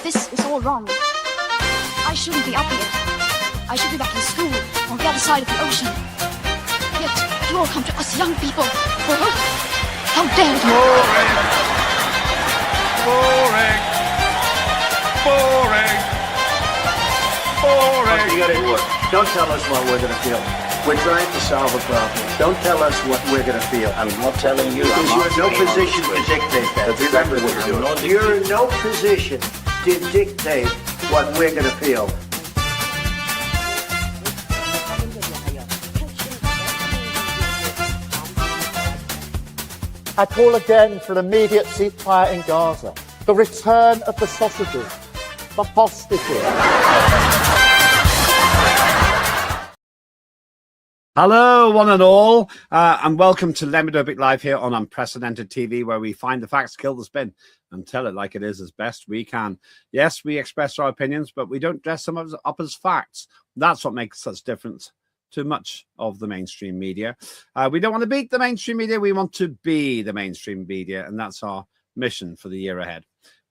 This is all wrong. I shouldn't be up here. I should be back in school on the other side of the ocean. Yet you all come to us young people for hope. How dare you! Boring. Boring. Boring. You got it work. Don't tell us what we're going to feel. We're trying to solve a problem. Don't tell us what we're going to feel. I'm not telling you. Because you're in no position to dictate that. That's exactly what you're doing. You're in no position to dictate what we're going to feel. I call again for an immediate ceasefire in Gaza, the return of the sausages, the hostages. Hello, one and all, and welcome to Lembit Öpik Live here on Unprecedented TV, where we find the facts, kill the spin, and tell it like it is as best we can. Yes, we express our opinions, but we don't dress them up as facts. That's what makes such difference to much of the mainstream media. We don't want to beat the mainstream media. We want to be the mainstream media, and that's our mission for the year ahead.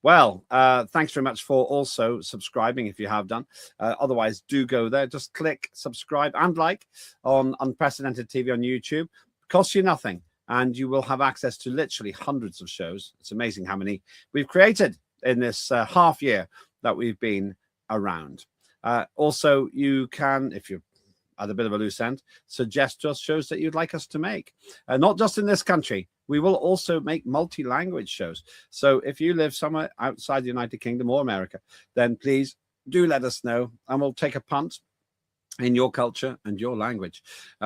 Well, thanks very much for also subscribing if you have done. Otherwise, do go there. Just click subscribe and like on Unprecedented TV on YouTube. It costs you nothing, and you will have access to literally hundreds of shows. It's amazing how many we've created in this half year that we've been around. Also, you can, if you're at a bit of a loose end, suggest to us shows that you'd like us to make. Not just in this country. We will also make multi-language shows. So if you live somewhere outside the United Kingdom or America, then please do let us know, and we'll take a punt in your culture and your language.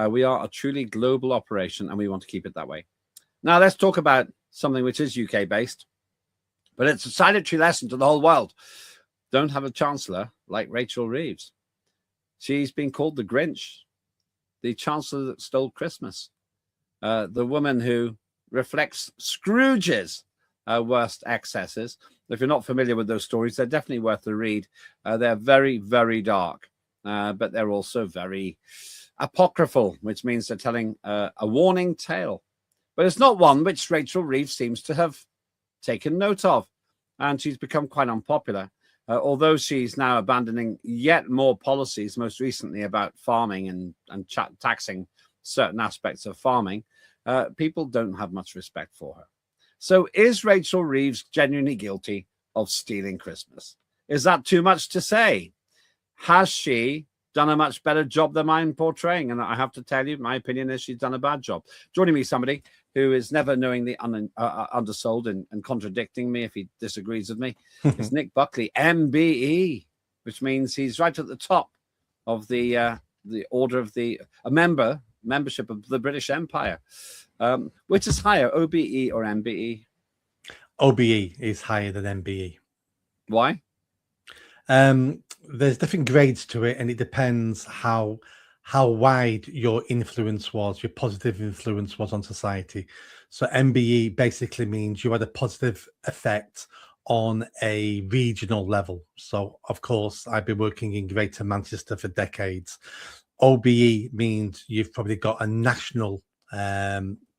We are a truly global operation, and we want to keep it that way. Now, let's talk about something which is UK-based, but it's a salutary lesson to the whole world. Don't have a chancellor like Rachel Reeves. She's been called the Grinch, the chancellor that stole Christmas, the woman who reflects Scrooge's worst excesses. If you're not familiar with those stories, they're definitely worth a read. They're very, very dark, but they're also very apocryphal, which means they're telling a warning tale. But it's not one which Rachel Reeves seems to have taken note of, and she's become quite unpopular. Although she's now abandoning yet more policies, most recently about farming and taxing certain aspects of farming, people don't have much respect for her. So is Rachel Reeves genuinely guilty of stealing Christmas? Is that too much to say? Has she done a much better job than I'm portraying? And I have to tell you, my opinion is she's done a bad job. Joining me, somebody who is never knowingly undersold and contradicting me if he disagrees with me, is Nick Buckley MBE, which means he's right at the top of the order of membership of the British Empire. Which is higher, OBE or MBE? OBE is higher than MBE. Why? There's different grades to it, and it depends how wide your influence was, your positive influence was on society. So MBE basically means you had a positive effect on a regional level. So, of course, I've been working in Greater Manchester for decades. OBE means you've probably got a national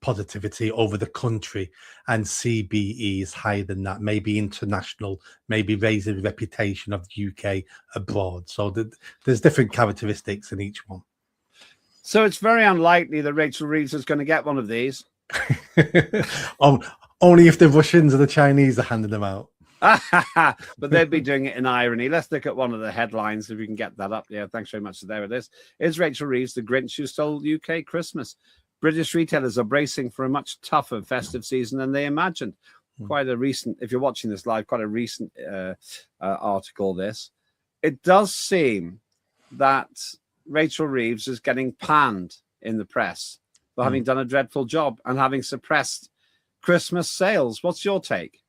positivity over the country, and CBE is higher than that, maybe international, maybe raising the reputation of the UK abroad. So there's different characteristics in each one. So it's very unlikely that Rachel Reeves is going to get one of these. Only if the Russians or the Chinese are handing them out. But they'd be doing it in irony. Let's look at one of the headlines, if we can get that up. Yeah, thanks very much. So there it is. Is Rachel Reeves the Grinch who stole UK Christmas? British retailers are bracing for a much tougher festive season than they imagined. Quite a recent, if you're watching this live, quite a recent article, this. It does seem that Rachel Reeves is getting panned in the press for having done a dreadful job and having suppressed Christmas sales. What's your take?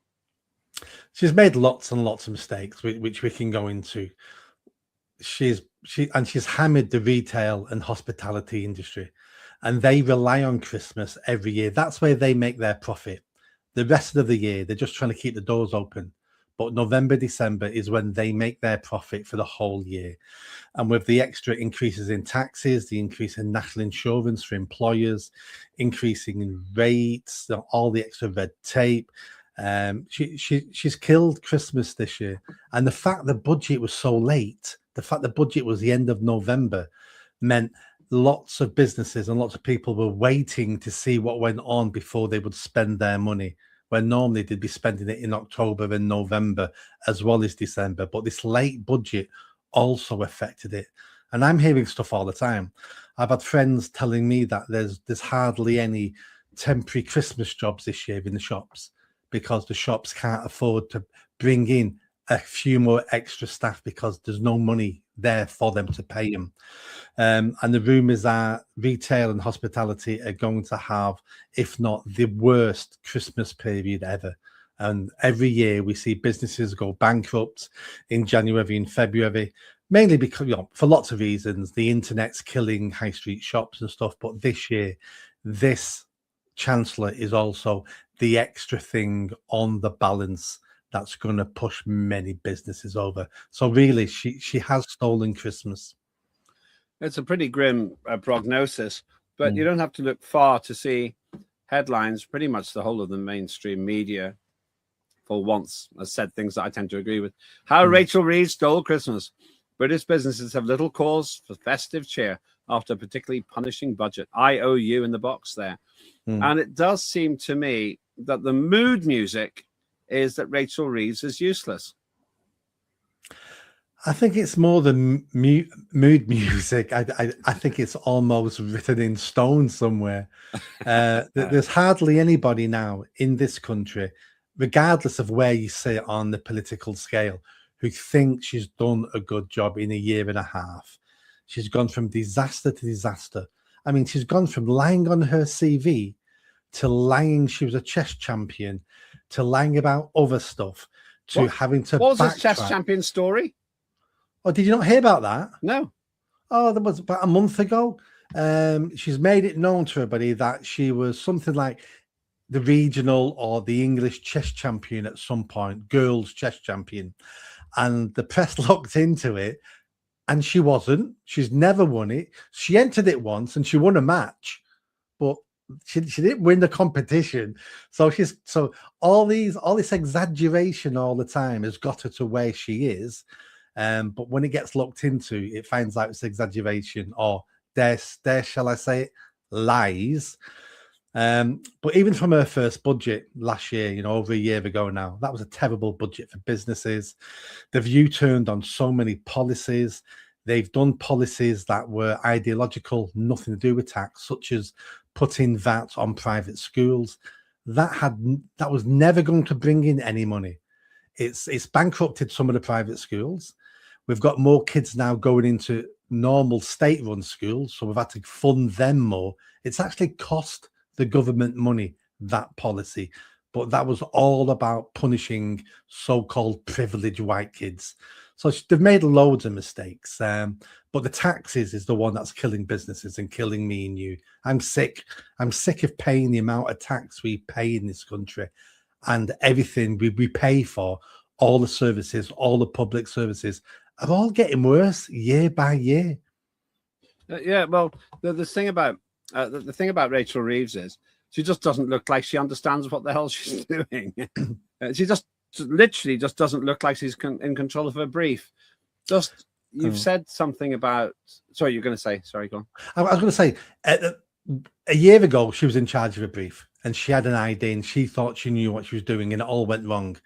She's made lots and lots of mistakes, which we can go into. She's hammered the retail and hospitality industry, and they rely on Christmas every year. That's where they make their profit. The rest of the year, they're just trying to keep the doors open. But November, December is when they make their profit for the whole year. And with the extra increases in taxes, the increase in national insurance for employers, increasing in rates, all the extra red tape, She's killed Christmas this year, and the fact the budget was so late, the fact the budget was the end of November, meant lots of businesses and lots of people were waiting to see what went on before they would spend their money. Where normally they'd be spending it in October and November as well as December, but this late budget also affected it. And I'm hearing stuff all the time. I've had friends telling me that there's hardly any temporary Christmas jobs this year in the shops because the shops can't afford to bring in a few more extra staff because there's no money there for them to pay them. And the rumours are retail and hospitality are going to have, if not the worst Christmas period ever. And every year we see businesses go bankrupt in January and February, mainly because, for lots of reasons, the internet's killing high street shops and stuff. But this year, this Chancellor is also the extra thing on the balance that's going to push many businesses over. So really, she has stolen Christmas. It's a pretty grim prognosis, but you don't have to look far to see headlines. Pretty much the whole of the mainstream media, for once, has said things that I tend to agree with. How Rachel Reeves stole Christmas. British businesses have little cause for festive cheer after a particularly punishing budget. IOU in the box there. And it does seem to me that the mood music is that Rachel Reeves is useless. I think it's more than mood music. I think it's almost written in stone somewhere. There's hardly anybody now in this country, regardless of where you sit on the political scale, who thinks she's done a good job in a year and a half. She's gone from disaster to disaster. I mean, she's gone from lying on her CV to lying she was a chess champion, to lying about other stuff, to having to What was backtrack. this chess champion story? Oh, did you not hear about that? No. Oh, that was about a month ago. She's made it known to everybody that she was something like the regional or the English chess champion at some point, girls chess champion. And the press looked into it, and she wasn't. She's never won it. She entered it once and she won a match, but she didn't win the competition. So all this exaggeration all the time has got her to where she is. But when it gets looked into, it finds out it's exaggeration or shall I say it, lies. But even from her first budget last year, over a year ago now, that was a terrible budget for businesses. They've U-turned on so many policies. They've done policies that were ideological, nothing to do with tax, such as putting VAT on private schools. That was never going to bring in any money. It's bankrupted some of the private schools. We've got more kids now going into normal state-run schools, so we've had to fund them more. It's actually cost the government money, that policy, but that was all about punishing so-called privileged white kids. So they've made loads of mistakes, but the taxes is the one that's killing businesses and killing me and you. I'm sick of paying the amount of tax we pay in this country, and everything we pay for, all the services, all the public services, are all getting worse year by year. Yeah, well, the thing about the thing about Rachel Reeves is she just doesn't look like she understands what the hell she's doing. She just literally just doesn't look like she's in control of her brief. You've said something about. Sorry, you're going to say. Sorry, go on. I was going to say a year ago she was in charge of a brief and she had an idea and she thought she knew what she was doing and it all went wrong.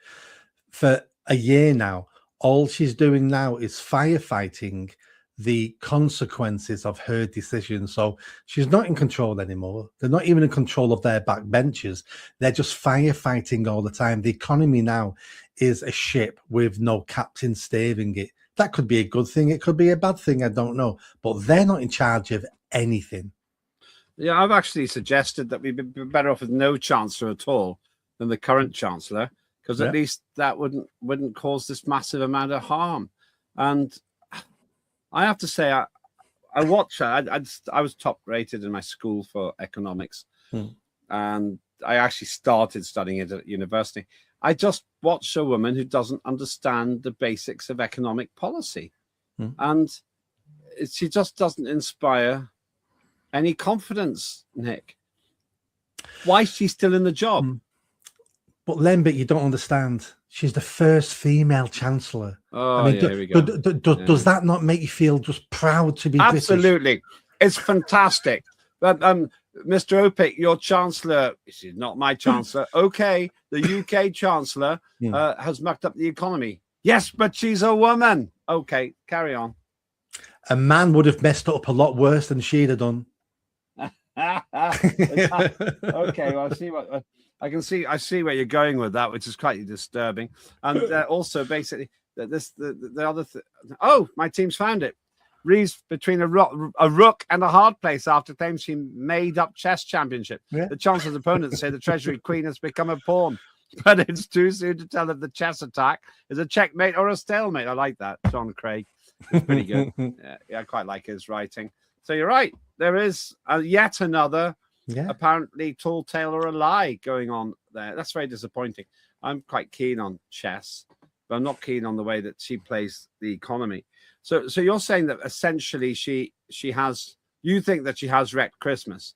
For a year now, all she's doing now is firefighting the consequences of her decision. So she's not in control anymore. They're not even in control of their backbenchers. They're just firefighting all the time. The economy now is a ship with no captain steering it. That could be a good thing. It could be a bad thing. I don't know. But they're not in charge of anything. Yeah, I've actually suggested that we'd be better off with no chancellor at all than the current chancellor, because at least that wouldn't cause this massive amount of harm. And I have to say, I was top rated in my school for economics, and I actually started studying it at university. I just watched a woman who doesn't understand the basics of economic policy, and she just doesn't inspire any confidence, Nick. Why is she still in the job? But Lembit, you don't understand. She's the first female chancellor. Oh, yeah, here we go. Does that not make you feel just proud to be British? Absolutely. It's fantastic. But Mr. Öpik, your chancellor, this is not my chancellor. Okay, the UK chancellor has mucked up the economy. Yes, but she's a woman. Okay, carry on. A man would have messed up a lot worse than she'd have done. Okay, well, I see where you're going with that, which is quite disturbing. And also, basically, the other oh, my team's found it. Reeves between a rook and a hard place after claims she made up chess championship. Yeah. The Chancellor's opponents say the Treasury Queen has become a pawn, but it's too soon to tell if the chess attack is a checkmate or a stalemate. I like that, John Craig. It's pretty good. Yeah, I quite like his writing. So you're right. There is yet another apparently tall tale or a lie going on there. That's very disappointing. I'm quite keen on chess, but I'm not keen on the way that she plays the economy. So you're saying that essentially you think that she has wrecked Christmas?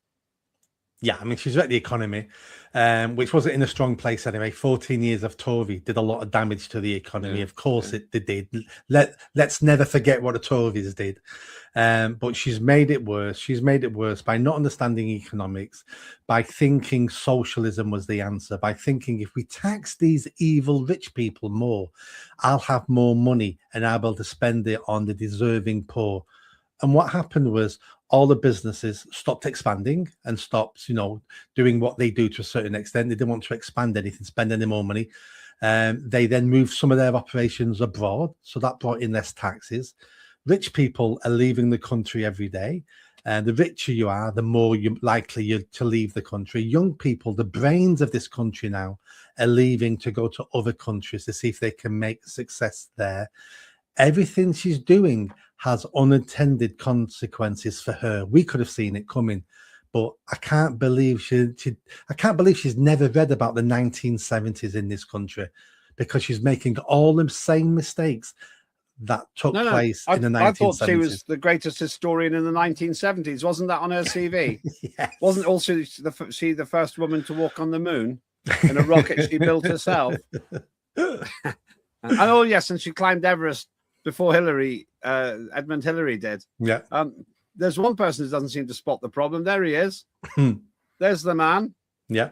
Yeah, I mean, she's wrecked the economy, which wasn't in a strong place anyway. 14 years of Tory did a lot of damage to the economy. Of course it did. Let's never forget what the Tories did. But she's made it worse. She's made it worse by not understanding economics, by thinking socialism was the answer, by thinking if we tax these evil rich people more, I'll have more money and I'll be able to spend it on the deserving poor. And what happened was all the businesses stopped expanding and stopped, doing what they do to a certain extent. They didn't want to expand anything, spend any more money. They then moved some of their operations abroad. So that brought in less taxes. Rich people are leaving the country every day. The richer you are, the more likely you're to leave the country. Young people, the brains of this country now, are leaving to go to other countries to see if they can make success there. Everything she's doing has unintended consequences for her. We could have seen it coming, but I can't believe she's never read about the 1970s in this country, because she's making all the same mistakes that took place in the 1970s. I thought she was the greatest historian in the 1970s. Wasn't that on her CV? Yes. Wasn't also she the first woman to walk on the moon in a rocket she built herself? And yes, and she climbed Everest before Edmund Hillary did. Yeah. There's one person who doesn't seem to spot the problem. There he is. There's the man. Yeah.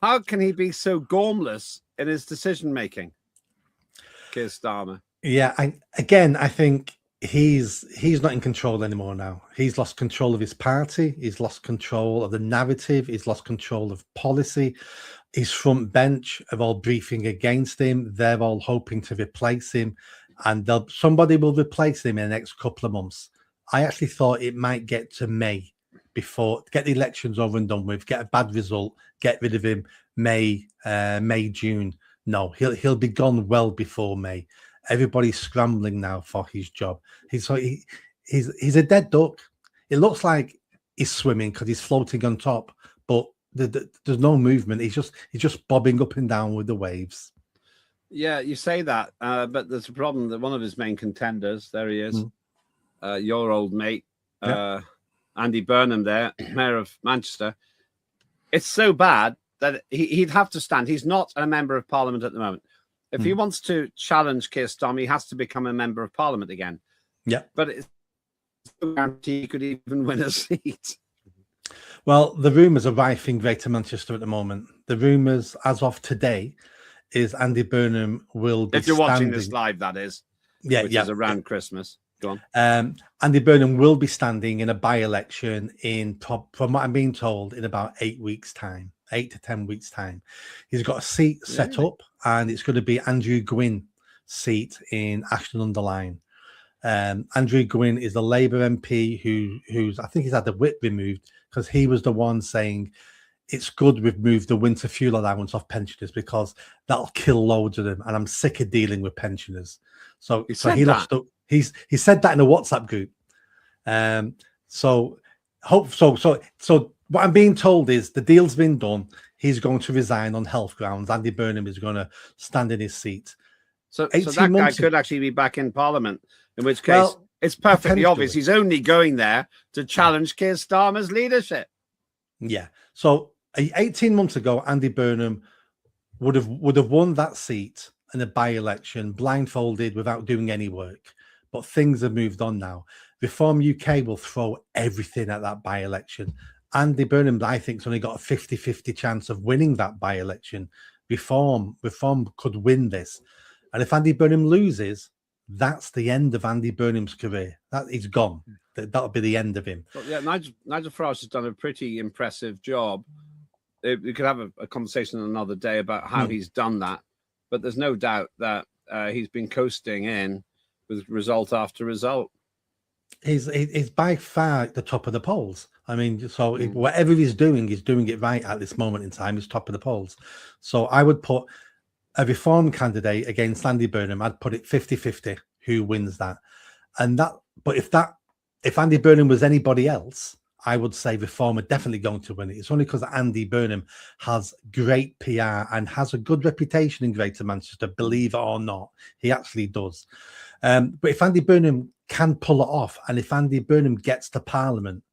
How can he be so gormless in his decision making, Keir Starmer? Yeah, I think he's not in control anymore now. He's lost control of his party. He's lost control of the narrative. He's lost control of policy. His front bench are all briefing against him. They're all hoping to replace him, and somebody will replace him in the next couple of months. I actually thought it might get to May before, get the elections over and done with, get a bad result, get rid of him May, June. No, he'll be gone well before May. Everybody's scrambling now for his job. He's a dead duck. It looks like he's swimming because he's floating on top, but there's no movement. He's just bobbing up and down with the waves. Yeah, you say that, but there's a problem that one of his main contenders, there he is, your old mate, Andy Burnham there, Mayor of Manchester. It's so bad that he'd have to stand. He's not a member of Parliament at the moment. If he wants to challenge Keir Starmer, he has to become a member of Parliament again. Yeah. But it's no guarantee he could even win a seat. Well, the rumours are rife in Greater Manchester at the moment. The rumours, as of today, is Andy Burnham will be if you're watching this live, that is. Which is around Christmas. Go on. Andy Burnham will be standing in a by-election from what I'm being told, in about 8 weeks' time. 8 to 10 weeks' time. He's got a seat set up, and it's going to be Andrew Gwyn's seat in Ashton-under-Lyne. Andrew Gwyn is a Labour MP who's I think he's had the whip removed, because he was the one saying it's good we've moved the winter fuel allowance off pensioners because that'll kill loads of them, and I'm sick of dealing with pensioners. So he said that in a WhatsApp group. So what I'm being told is the deal's been done. He's going to resign on health grounds. Andy Burnham is going to stand in his seat. So that guy could actually be back in Parliament, in which case it's perfectly obvious he's only going there to challenge Keir Starmer's leadership. Yeah. So 18 months ago, Andy Burnham would have won that seat in a by-election blindfolded without doing any work. But things have moved on now. Reform UK will throw everything at that by-election. Andy Burnham, I think, has only got a 50-50 chance of winning that by-election. Reform could win this. And if Andy Burnham loses, that's the end of Andy Burnham's career. He's gone. That'll be the end of him. But yeah, Nigel Farage has done a pretty impressive job. We could have a conversation another day about how he's done that. But there's no doubt that he's been coasting in with result after result. He's by far at the top of the polls. I mean, so whatever he's doing it right at this moment in time. He's top of the polls. So I would put a Reform candidate against Andy Burnham. I'd put it 50-50 who wins that. But if Andy Burnham was anybody else, I would say Reform are definitely going to win it. It's only because Andy Burnham has great PR and has a good reputation in Greater Manchester, believe it or not. He actually does. But if Andy Burnham can pull it off, and if Andy Burnham gets to Parliament,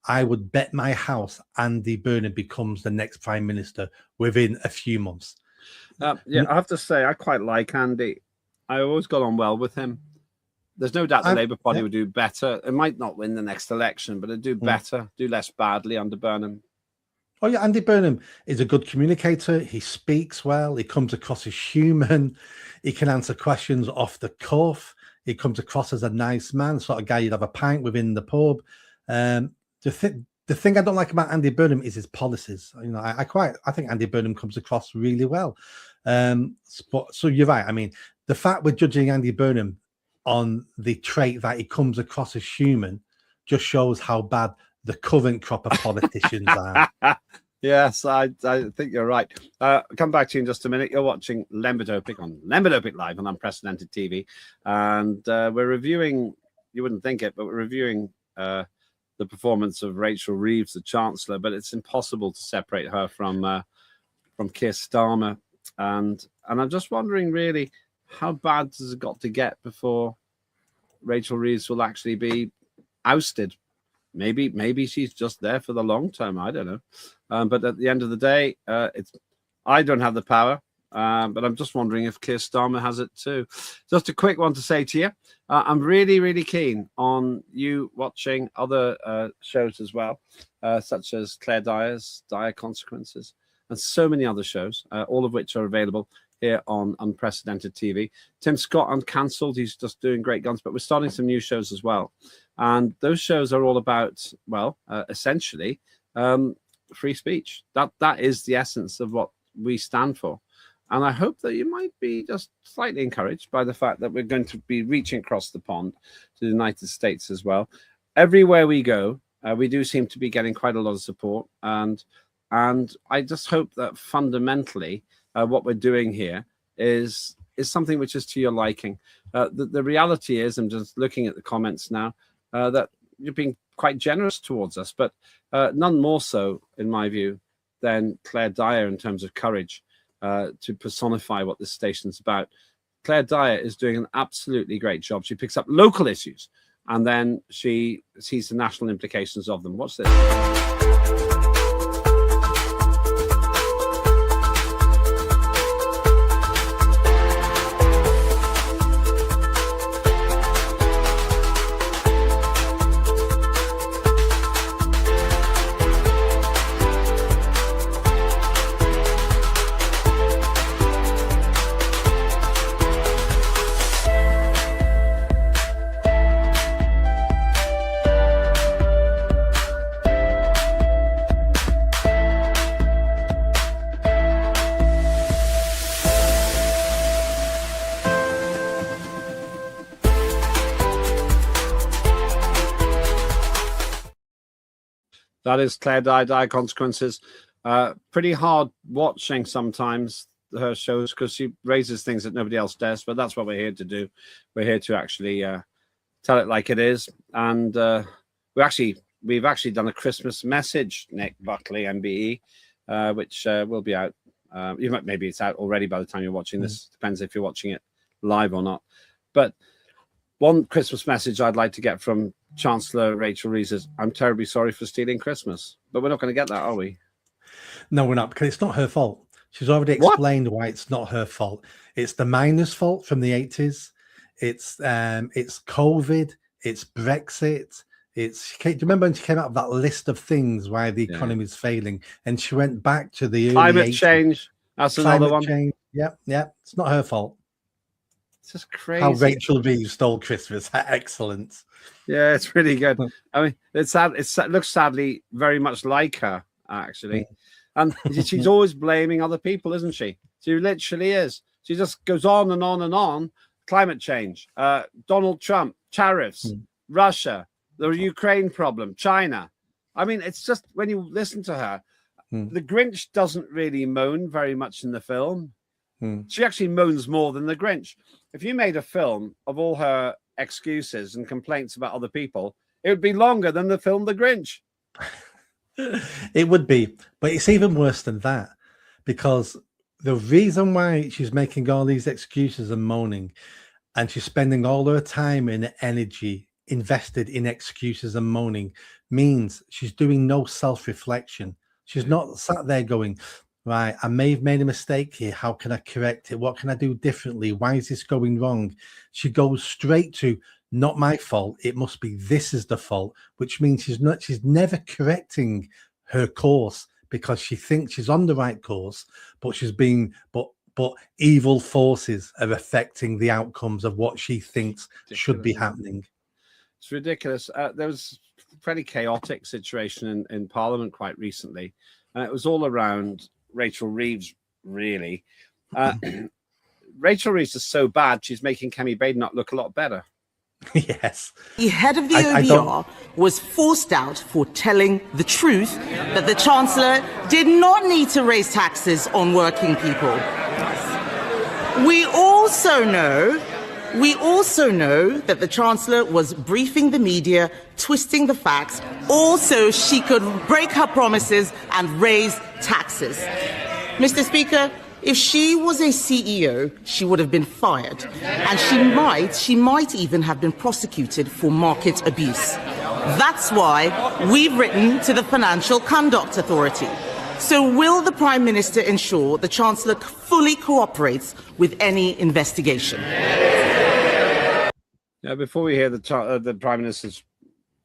I would bet my house Andy Burnham becomes the next Prime Minister within a few months. Yeah, I have to say, I quite like Andy. I always got on well with him. There's no doubt the Labour Party would do better. It might not win the next election, but it'd do better, do less badly under Burnham. Oh, yeah, Andy Burnham is a good communicator. He speaks well. He comes across as human. He can answer questions off the cuff. He comes across as a nice man, sort of guy you'd have a pint with in the pub. The thing I don't like about Andy Burnham is his policies. You know, I think Andy Burnham comes across really well. So you're right. I mean, the fact we're judging Andy Burnham on the trait that he comes across as human just shows how bad the current crop of politicians are. Yes, I think you're right. I'll come back to you in just a minute. You're watching Lembit Öpik on Lembit Öpik Live on Unprecedented TV. And we're reviewing, you wouldn't think it, but we're reviewing the performance of Rachel Reeves, the Chancellor, but it's impossible to separate her from Keir Starmer. And I'm just wondering, really, how bad has it got to get before Rachel Reeves will actually be ousted? Maybe she's just there for the long term. I don't know. But at the end of the day, I don't have the power. But I'm just wondering if Keir Starmer has it too. Just a quick one to say to you. I'm really, really keen on you watching other shows as well, such as Claire Dyer's Dire Consequences and so many other shows, all of which are available here on Unprecedented TV. Tim Scott Uncancelled, he's just doing great guns, but we're starting some new shows as well. And those shows are all about, well, essentially, free speech. That is the essence of what we stand for. And I hope that you might be just slightly encouraged by the fact that we're going to be reaching across the pond to the United States as well. Everywhere we go, we do seem to be getting quite a lot of support. And I just hope that fundamentally what we're doing here is something which is to your liking. The reality is, I'm just looking at the comments now, that you're being quite generous towards us, but none more so, in my view, than Claire Dyer in terms of courage. To personify what this station's about. Claire Dyer is doing an absolutely great job. She picks up local issues and then she sees the national implications of them. Watch this. That is Claire Dyer Consequences. Pretty hard watching sometimes her shows because she raises things that nobody else does, but that's what we're here to do. We're here to actually tell it like it is. And we've actually done a Christmas message, Nick Buckley MBE, which will be out. Maybe it's out already by the time you're watching this. Depends if you're watching it live or not. But one Christmas message I'd like to get from Chancellor Rachel Reeves is, I'm terribly sorry for stealing Christmas. But we're not going to get that, are we? No, we're not, because it's not her fault. She's already explained why it's not her fault. It's the miners' fault from the 80s. It's COVID. It's Brexit. Do you remember when she came out with that list of things why the economy is failing? And she went back to the climate early 80s. Change. That's another one. Change. Yep. It's not her fault. It's just crazy. How Rachel Reeves stole Christmas. Excellent. Yeah, it's really good. I mean, it's sad. It looks sadly very much like her, actually. And she's always blaming other people, isn't she? She literally is. She just goes on and on and on. Climate change, Donald Trump, tariffs, Russia, the Ukraine problem, China. I mean, it's just when you listen to her, the Grinch doesn't really moan very much in the film. She actually moans more than the Grinch. If you made a film of all her excuses and complaints about other people, it would be longer than the film The Grinch. It would be, but it's even worse than that, because the reason why she's making all these excuses and moaning, and she's spending all her time and energy invested in excuses and moaning, means she's doing no self-reflection. She's not sat there going, right, I may have made a mistake here. How can I correct it? What can I do differently? Why is this going wrong? She goes straight to, not my fault. It must be this is the fault, which means she's never correcting her course because she thinks she's on the right course, but but evil forces are affecting the outcomes of what she thinks should be happening. It's ridiculous. There was a pretty chaotic situation in Parliament quite recently, and it was all around Rachel Reeves, really. Rachel Reeves is so bad, she's making Kemi Badenoch look a lot better. Yes. The head of the OBR was forced out for telling the truth that the Chancellor did not need to raise taxes on working people. We also know that the Chancellor was briefing the media, twisting the facts, also she could break her promises and raise taxes. Mr. Speaker, if she was a CEO, she would have been fired, and she might even have been prosecuted for market abuse. That's why we've written to the Financial Conduct Authority. So will the Prime Minister ensure the Chancellor fully cooperates with any investigation? Now, before we hear the Prime Minister's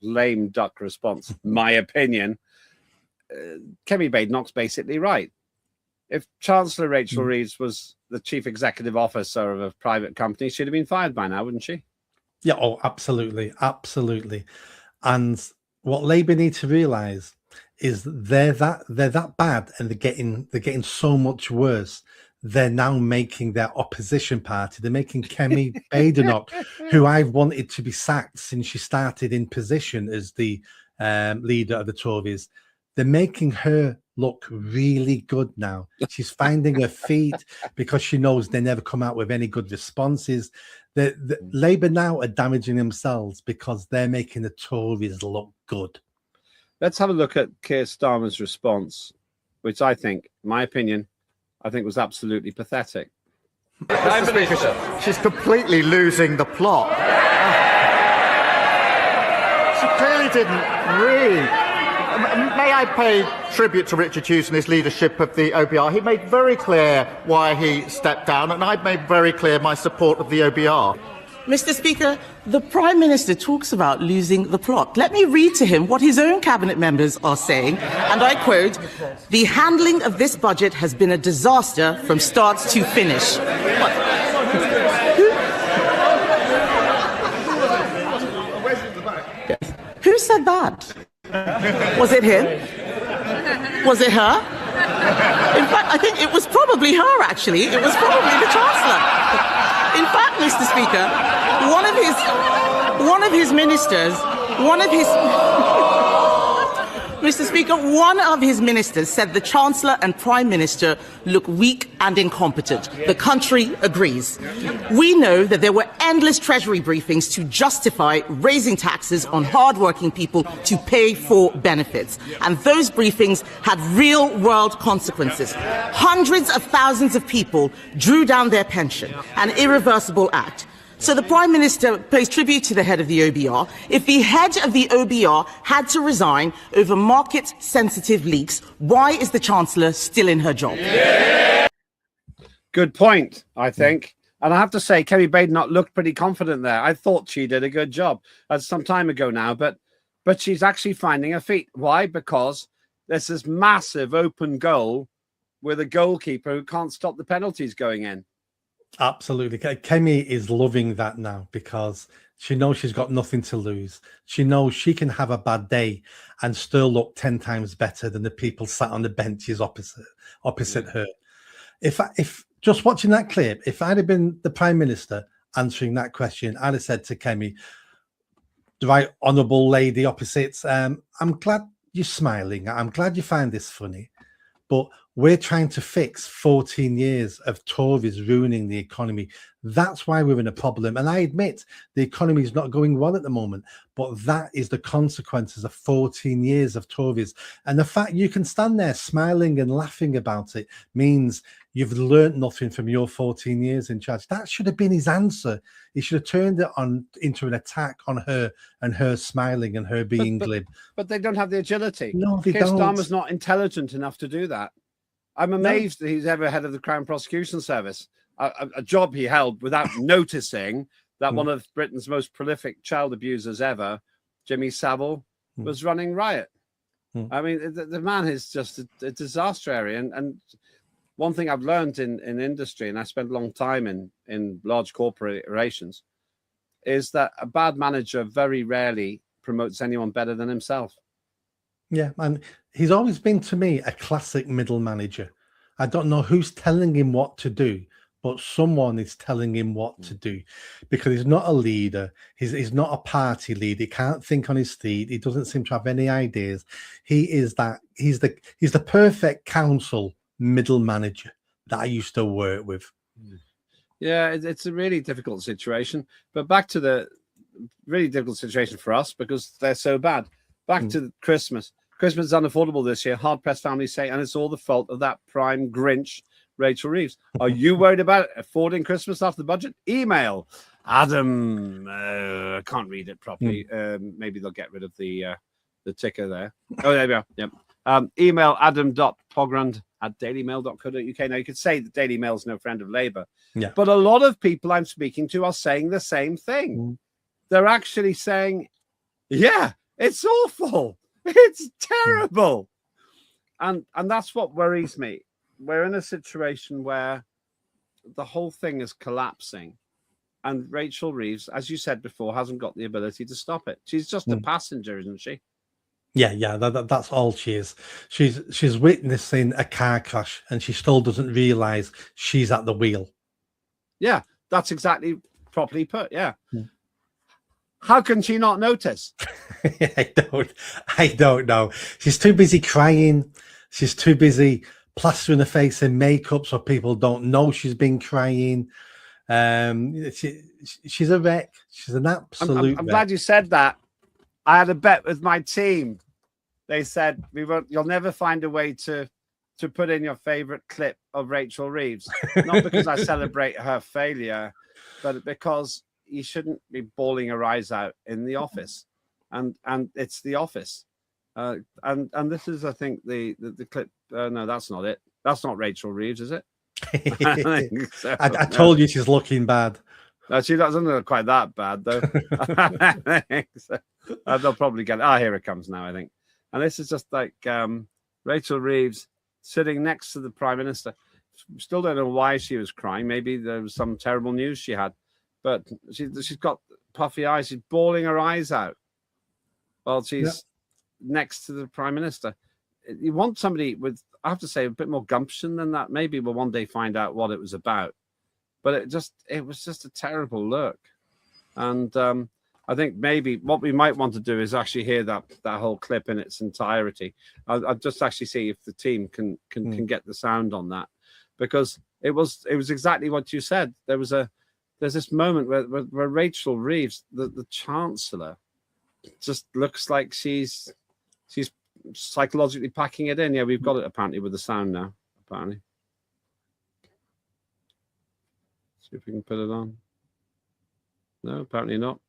lame duck response, my opinion, Kemi Badenoch's basically right. If Chancellor Rachel Reeves was the chief executive officer of a private company, she'd have been fired by now, wouldn't she? Yeah, oh, absolutely, absolutely. And what Labour need to realise is they're that bad, and they're getting so much worse. They're now making their opposition party. They're making Kemi Badenoch, who I've wanted to be sacked since she started in position as the leader of the Tories. They're making her look really good now. She's finding her feet because she knows they never come out with any good responses. The Labour now are damaging themselves because they're making the Tories look good. Let's have a look at Keir Starmer's response, which I think, in my opinion, was absolutely pathetic. She's completely losing the plot. She clearly didn't read. May I pay tribute to Richard Hughes and his leadership of the OBR? He made very clear why he stepped down, and I've made very clear my support of the OBR. Mr. Speaker, the Prime Minister talks about losing the plot. Let me read to him what his own cabinet members are saying, and I quote, "The handling of this budget has been a disaster from start to finish." Who said that? Was it him? Was it her? In fact, I think it was probably her, actually. It was probably the Chancellor. In fact, Mr. Speaker, one of his ministers said the Chancellor and Prime Minister look weak and incompetent. The country agrees. We know that there were endless Treasury briefings to justify raising taxes on hard-working people to pay for benefits. And those briefings had real-world consequences. Hundreds of thousands of people drew down their pension, an irreversible act. So the Prime Minister pays tribute to the head of the OBR. If the head of the OBR had to resign over market-sensitive leaks, why is the Chancellor still in her job? Good point, I think. And I have to say, Kerry Badenoch looked pretty confident there. I thought she did a good job. That's some time ago now, but she's actually finding her feet. Why? Because there's this massive open goal with a goalkeeper who can't stop the penalties going in. Absolutely. Kemi is loving that now because she knows she's got nothing to lose. She knows she can have a bad day and still look 10 times better than the people sat on the benches opposite her. If just watching that clip, if I'd have been the Prime Minister answering that question, I'd have said to Kemi, the right honourable lady opposite, I'm glad you're smiling. I'm glad you find this funny. But we're trying to fix 14 years of Tories ruining the economy. That's why we're in a problem. And I admit the economy is not going well at the moment, but that is the consequences of 14 years of Tories. And the fact you can stand there smiling and laughing about it means you've learnt nothing from your 14 years in charge. That should have been his answer. He should have turned it into an attack on her and her smiling and her being glib. But they don't have the agility. No, they Keir don't. Starmer's not intelligent enough to do that. I'm amazed that he's ever head of the Crown Prosecution Service, a job he held without noticing that one of Britain's most prolific child abusers ever, Jimmy Savile, was running riot. I mean, the man is just a disaster area. And one thing I've learned in industry, and I spent a long time in large corporations, is that a bad manager very rarely promotes anyone better than himself. Yeah, and he's always been, to me, a classic middle manager. I don't know who's telling him what to do, but someone is telling him what to do, because he's not a leader. He's not a party leader. He can't think on his feet. He doesn't seem to have any ideas. He's the perfect council middle manager that I used to work with. Yeah, it's a really difficult situation. But back to the really difficult situation for us because they're so bad. Back to Christmas. Christmas is unaffordable this year. Hard-pressed families say, and it's all the fault of that prime Grinch, Rachel Reeves. Are you worried about affording Christmas after the budget? Email Adam. I can't read it properly. Maybe they'll get rid of the ticker there. Oh, there we are. Yep. Email adam.pogrund@dailymail.co.uk. Now, you could say the Daily Mail is no friend of Labour. Yeah. But a lot of people I'm speaking to are saying the same thing. They're actually saying, yeah, it's awful. It's terrible. And that's what worries me. We're in a situation where the whole thing is collapsing. And Rachel Reeves, as you said before, hasn't got the ability to stop it. She's just a passenger, isn't she? Yeah, that's all she is. She's witnessing a car crash and she still doesn't realise she's at the wheel. Yeah, that's exactly properly put. Yeah. How can she not notice? I don't know. She's too busy crying. She's too busy plastering her face in makeup so people don't know she's been crying. She's a wreck. She's an absolute I'm wreck. glad you said that. I had a bet with my team. They said you'll never find a way to put in your favorite clip of Rachel Reeves. Not because I celebrate her failure, but because you shouldn't be bawling her eyes out in the office. And it's the office. And this is, I think, the clip. No, that's not it. That's not Rachel Reeves, is it? I told you she's looking bad. No, she doesn't look quite that bad, though. They'll probably get it. Here it comes now, I think. And this is just like Rachel Reeves sitting next to the Prime Minister. Still don't know why she was crying. Maybe there was some terrible news she had. But she's got puffy eyes. She's bawling her eyes out while she's next to the Prime Minister. You want somebody with, I have to say, a bit more gumption than that. Maybe we'll one day find out what it was about. But it was just a terrible look. And I think maybe what we might want to do is actually hear that whole clip in its entirety. I'll just actually see if the team can get the sound on that, because it was exactly what you said. There's this moment where Rachel Reeves, the Chancellor, just looks like she's psychologically packing it in. Yeah, we've got it apparently with the sound now. Apparently. See if we can put it on. No, apparently not.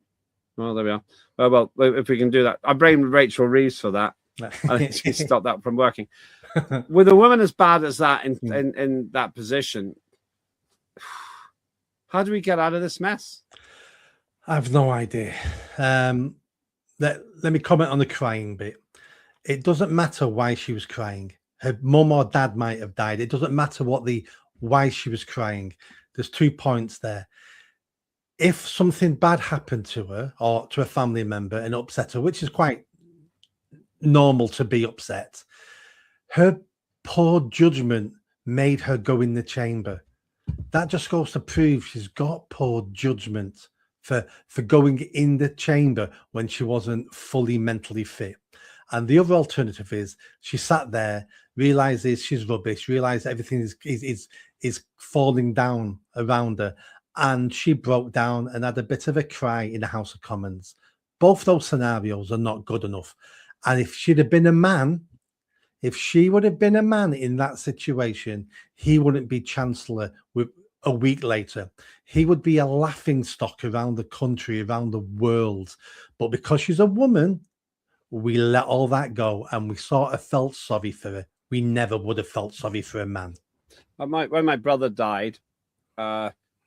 Well, there we are. Well, if we can do that. I blame Rachel Reeves for that. I think she stopped that from working. With a woman as bad as that in that position, how do we get out of this mess? I've no idea. Let me comment on the crying bit. It doesn't matter why she was crying. Her mum or dad might have died. It doesn't matter why she was crying. There's 2 points there. If something bad happened to her or to a family member and upset her, which is quite normal to be upset, her poor judgment made her go in the chamber. That just goes to prove she's got poor judgment for going in the chamber when she wasn't fully mentally fit. And the other alternative is she sat there, realizes she's rubbish, realizes everything is falling down around her, and she broke down and had a bit of a cry in the House of Commons. Both those scenarios are not good enough. And if she'd have been a man, if she would have been a man in that situation, he wouldn't be Chancellor a week later. He would be a laughing stock around the country, around the world. But because she's a woman, we let all that go and we sort of felt sorry for her. We never would have felt sorry for a man. When my brother died,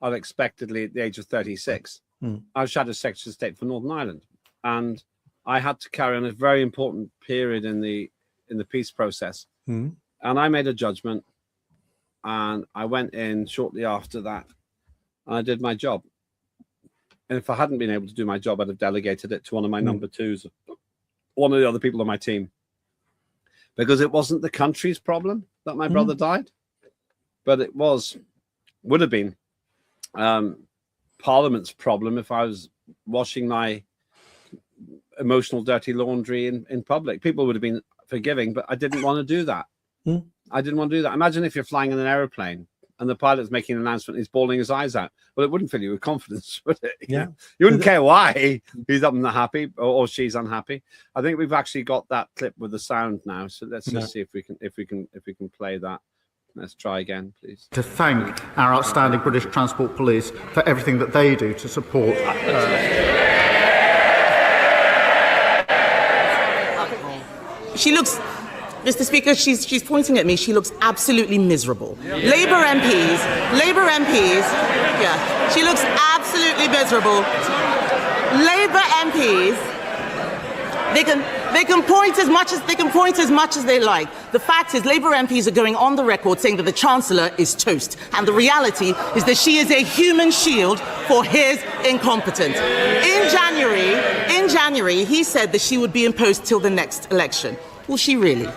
unexpectedly at the age of 36, I was Shadow Secretary of State for Northern Ireland. And I had to carry on a very important period in the peace process. And I made a judgment. And I went in shortly after that, and I did my job. And if I hadn't been able to do my job, I'd have delegated it to one of my number twos, one of the other people on my team, because it wasn't the country's problem that my brother died, but it would have been Parliament's problem if I was washing my emotional dirty laundry in public. People would have been forgiving, but I didn't want to do that. I didn't want to do that. Imagine if you're flying in an aeroplane and the pilot's making an announcement, he's bawling his eyes out. Well, it wouldn't fill you with confidence, would it? Yeah. You wouldn't care why he's unhappy or she's unhappy. I think we've actually got that clip with the sound now. So let's just see if we can play that. Let's try again, please. To thank our outstanding British Transport Police for everything that they do to support. She looks, Mr. Speaker, she's pointing at me. She looks absolutely miserable. Labour MPs, yeah, she looks absolutely miserable. Labour MPs, they can point as much as they like. The fact is, Labour MPs are going on the record saying that the Chancellor is toast, and the reality is that she is a human shield for his incompetence. In January, he said that she would be in post till the next election. Will she really?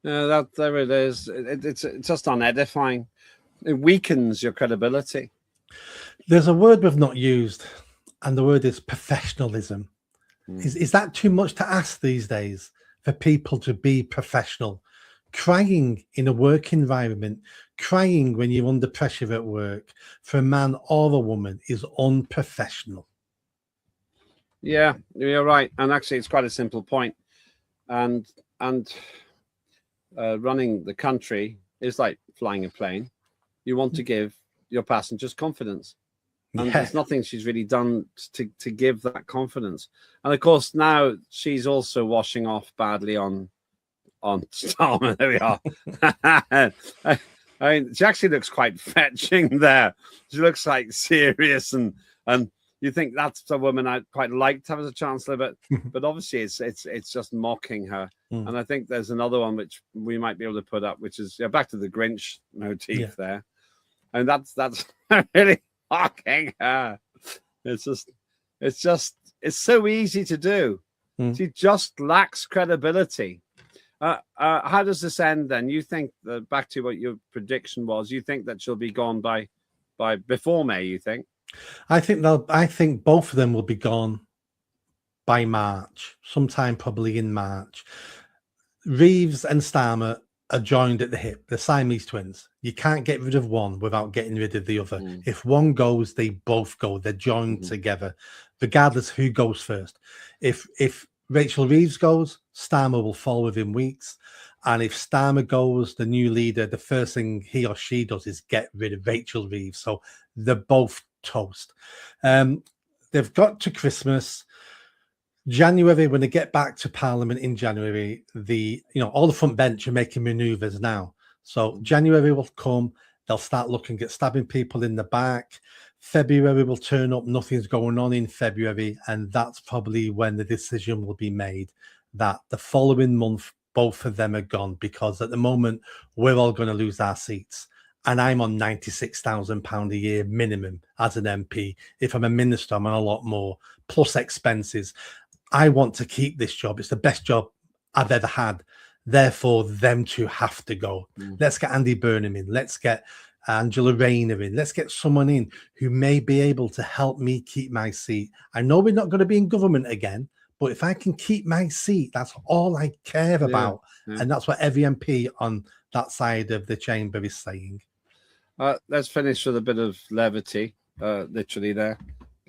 Yeah, there it is. It's just unedifying. It weakens your credibility. There's a word we've not used, and the word is professionalism. Is that too much to ask these days for people to be professional? Crying in a work environment, crying when you're under pressure at work, for a man or a woman is unprofessional. Yeah, you're right. And actually, it's quite a simple point. And running the country is like flying a plane. You want to give your passengers confidence. And there's nothing she's really done to give that confidence. And of course, now she's also washing off badly on Starmer. There we are. I mean, she actually looks quite fetching there. She looks like serious, and you think that's a woman I'd quite like to have as a chancellor, but obviously it's just mocking her. And I think there's another one which we might be able to put up, which is back to the Grinch motif there, and that's really mocking her. It's so easy to do. She just lacks credibility. How does this end then? You think back to what your prediction was? You think that she'll be gone by before May? You think? I think both of them will be gone by March, sometime probably in March. Reeves and Starmer are joined at the hip. They're Siamese twins. You can't get rid of one without getting rid of the other. If one goes, they both go. They're joined together, regardless who goes first. If Rachel Reeves goes, Starmer will fall within weeks. And if Starmer goes, the new leader, the first thing he or she does is get rid of Rachel Reeves. So they're both toast. They've got to Christmas. January, when they get back to Parliament in January, all the front bench are making manoeuvres now. So January will come, they'll start looking at stabbing people in the back. February will turn up, nothing's going on in February, and that's probably when the decision will be made that the following month, both of them are gone, because at the moment, we're all going to lose our seats. And I'm on £96,000 a year minimum as an MP. If I'm a minister, I'm on a lot more, plus expenses. I want to keep this job. It's the best job I've ever had. Therefore, them two have to go. Let's get Andy Burnham in. Let's get Angela Rayner in. Let's get someone in who may be able to help me keep my seat. I know we're not going to be in government again, but if I can keep my seat, that's all I care about. Yeah. And that's what every MP on that side of the chamber is saying. Let's finish with a bit of levity, literally there.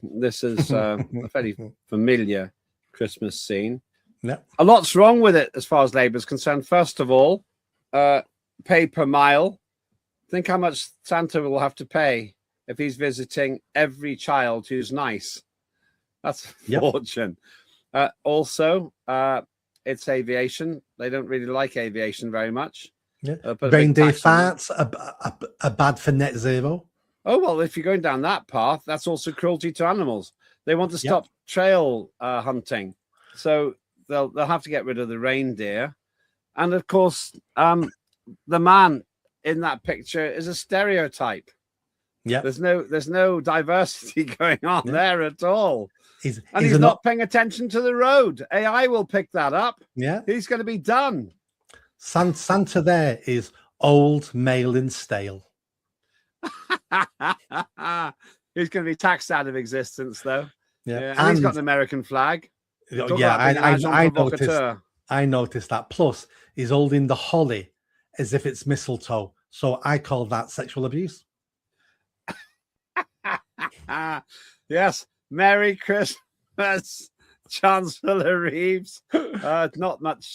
This is a very familiar Christmas scene. Yep. A lot's wrong with it as far as Labour is concerned. First of all, pay per mile. Think how much Santa will have to pay if he's visiting every child who's nice. That's a fortune. Also, it's aviation. They don't really like aviation very much. Yeah. Reindeer farts are bad for net zero. Oh, well, if you're going down that path, that's also cruelty to animals. They want to stop trail hunting. So they'll have to get rid of the reindeer. And of course, the man in that picture is a stereotype. Yeah. There's no diversity going on there at all. He's not paying attention to the road. AI will pick that up. Yeah. He's going to be done. Santa there is old, male, and stale. He's going to be taxed out of existence, though. Yeah. And he's got an American flag. I noticed that. Plus, he's holding the holly as if it's mistletoe. So I call that sexual abuse. Yes. Merry Christmas, Chancellor Reeves. Not much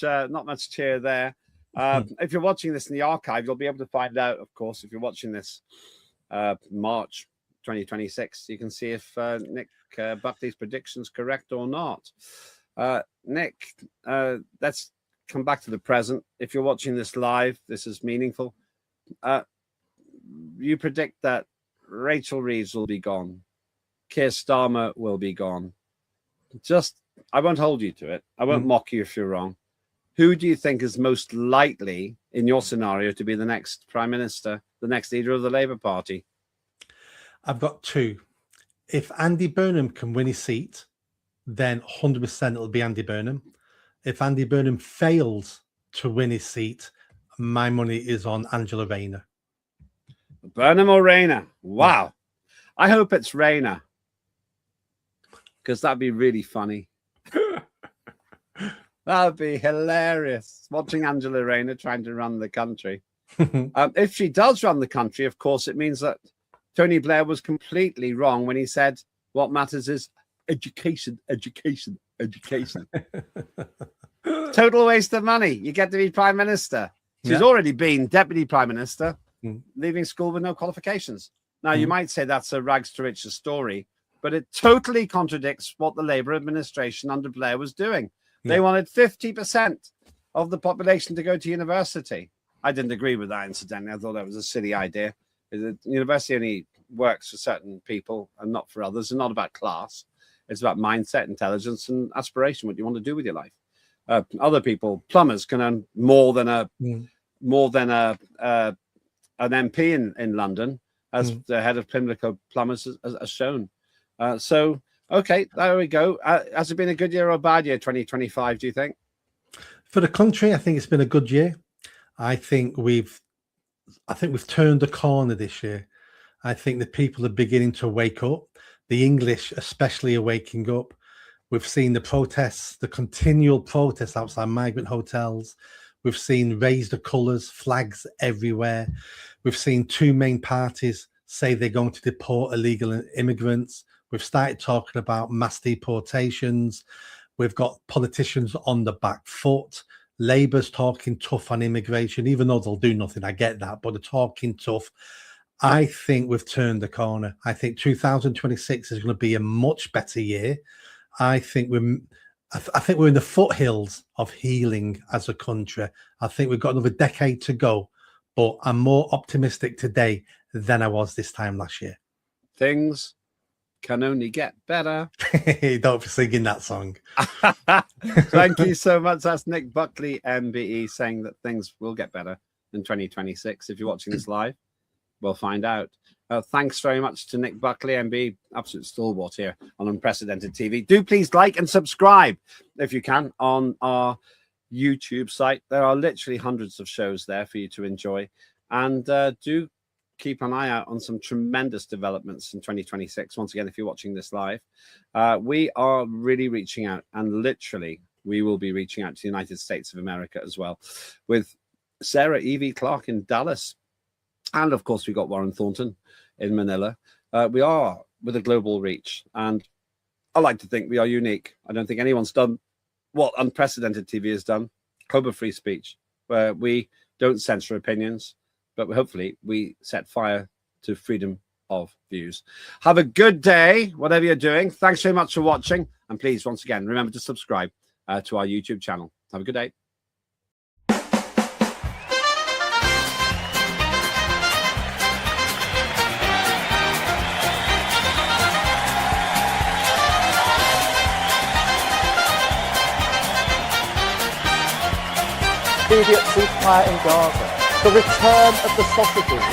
cheer there. If you're watching this in the archive, you'll be able to find out, of course, if you're watching this March 2026, you can see if Nick Buckley's prediction's correct or not. Nick, let's come back to the present. If you're watching this live, this is meaningful. You predict that Rachel Reeves will be gone. Keir Starmer will be gone. I won't hold you to it. I won't mock you if you're wrong. Who do you think is most likely in your scenario to be the next Prime Minister, the next leader of the Labour Party? I've got two. If Andy Burnham can win his seat, then 100% it'll be Andy Burnham. If Andy Burnham fails to win his seat, my money is on Angela Rayner. Burnham or Rayner? Wow. I hope it's Rayner, because that'd be really funny. That'd be hilarious. Watching Angela Rayner trying to run the country. If she does run the country, of course, it means that Tony Blair was completely wrong when he said what matters is education, education, education. Total waste of money. You get to be Prime Minister. She's already been Deputy Prime Minister, leaving school with no qualifications. Now, you might say that's a rags to riches story, but it totally contradicts what the Labour administration under Blair was doing. They wanted 50% of the population to go to university. I didn't agree with that, incidentally. I thought that was a silly idea. The university only works for certain people and not for others, and not about class. It's about mindset, intelligence, and aspiration, what you want to do with your life. Other people, plumbers, can earn more than an MP in London, as the head of Pimlico Plumbers has shown. Okay, there we go. Has it been a good year or a bad year, 2025, do you think? For the country, I think it's been a good year. I think we've turned the corner this year. I think the people are beginning to wake up. The English especially are waking up. We've seen the protests, the continual protests outside migrant hotels. We've seen raise the colours, flags everywhere. We've seen two main parties say they're going to deport illegal immigrants. We've started talking about mass deportations. We've got politicians on the back foot. Labour's talking tough on immigration, even though they'll do nothing. I get that, but they're talking tough. I think we've turned the corner. I think 2026 is going to be a much better year. I think we're in the foothills of healing as a country. I think we've got another decade to go, but I'm more optimistic today than I was this time last year. Things can only get better. Don't be singing that song. Thank you so much. That's Nick Buckley MBE saying that things will get better in 2026. If you're watching this live, we'll find out. Thanks very much to Nick Buckley MBE, absolute stalwart here on Unprecedented TV. Do please like and subscribe if you can on our YouTube site. There are literally hundreds of shows there for you to enjoy, and do keep an eye out on some tremendous developments in 2026. Once again, if you're watching this live, we are really reaching out, and literally we will be reaching out to the United States of America as well, with Sarah Evie Clark in Dallas. And of course, we got Warren Thornton in Manila. We are with a global reach, and I like to think we are unique. I don't think anyone's done what Unprecedented TV has done. Cobra Free Speech, where we don't censor opinions, but hopefully we set fire to freedom of views. Have a good day, whatever you're doing. Thanks very much for watching. And please, once again, remember to subscribe to our YouTube channel. Have a good day. Immediate ceasefire in Gaza. The return of the sausages.